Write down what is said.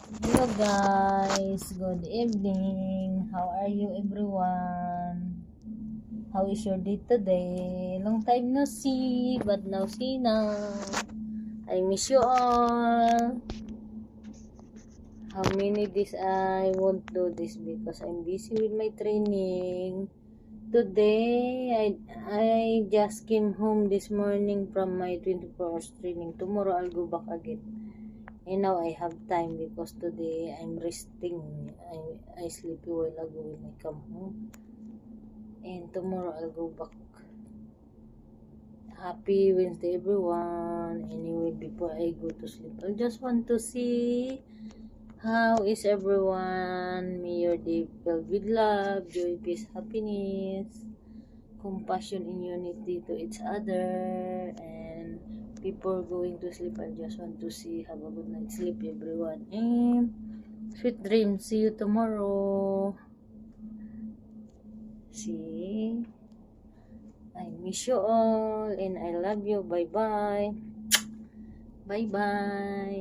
Hello guys, good evening. How are you everyone? How is your day today? Long time no see, but now see now. I miss you all. How many days I won't do this because I'm busy with my training. Today, I just came home this morning from my 24 hours training. Tomorrow, I'll go back again. And now I have time because today I'm resting. I sleep a while ago when I come home. And tomorrow I'll go back. Happy Wednesday everyone. Anyway, before I go to sleep, I just want to see how is everyone. May your day filled with love, joy, peace, happiness, compassion and unity to each other. And before going to sleep, I just want to see, have a good night's sleep everyone, and sweet dreams. See you tomorrow. See, I miss you all and I love you. Bye bye. Bye bye.